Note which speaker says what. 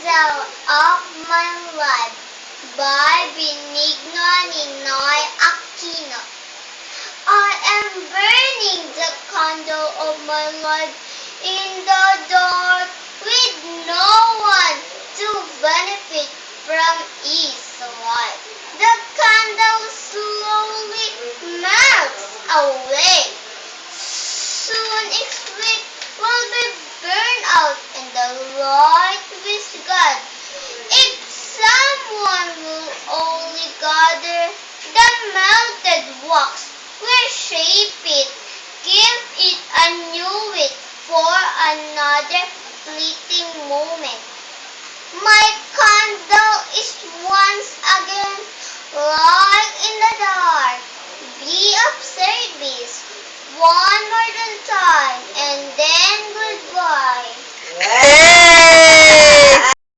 Speaker 1: Candle of My Life by Benigno Ninoy Aquino. I am burning the candle of my life in the dark with no one to benefit from its light. The candle slowly melts away. Soon its wick will be burned out and the light with God. If someone will only gather the melted wax, reshape it, give it a new wick for another fleeting moment.